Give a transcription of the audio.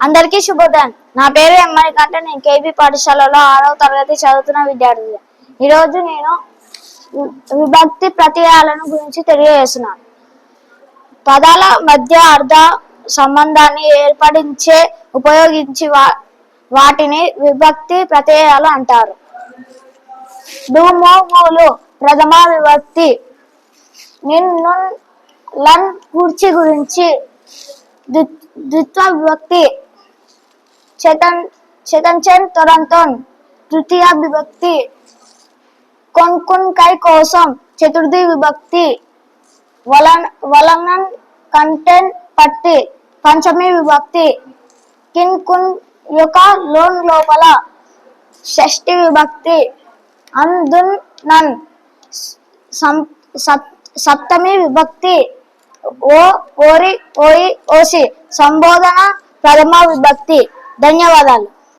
అందరికీ శుభోదయం. నా పేరు ఎమ్మని కంటే నేను కేబీ పాఠశాలలో 6వ తరగతి చదువుతున్న విద్యార్థి. ఈరోజు నేను విభక్తి ప్రత్యయాలను గురించి తెలియజేస్తున్నాను. పదాల మధ్య అర్థ సంబంధాన్ని ఏర్పడించే ఉపయోగించి వాటిని విభక్తి ప్రత్యయాలు అంటారు. డు-మో-మూలు ప్రథమ విభక్తి. నిన్, నున్, లన్, కూర్చి గురించి ద్విత్వ విభక్తి. చేతన్, చెన్, తొరంతోన్ తృతీయ విభక్తి. కొన్, కున్, కై, కోసం చతుర్థి విభక్తి. వలనన్, కంటెన్, పట్టి పంచమి విభక్తి. కిన్, కున్, యొక్క, లోన్, లోపల షష్ఠి విభక్తి. అన్, దున్, నన్ సప్తమి విభక్తి. ఓ, ఓరి, ఓయి, ఓసి సంబోధన ప్రథమ విభక్తి. ధన్యవాదాలు.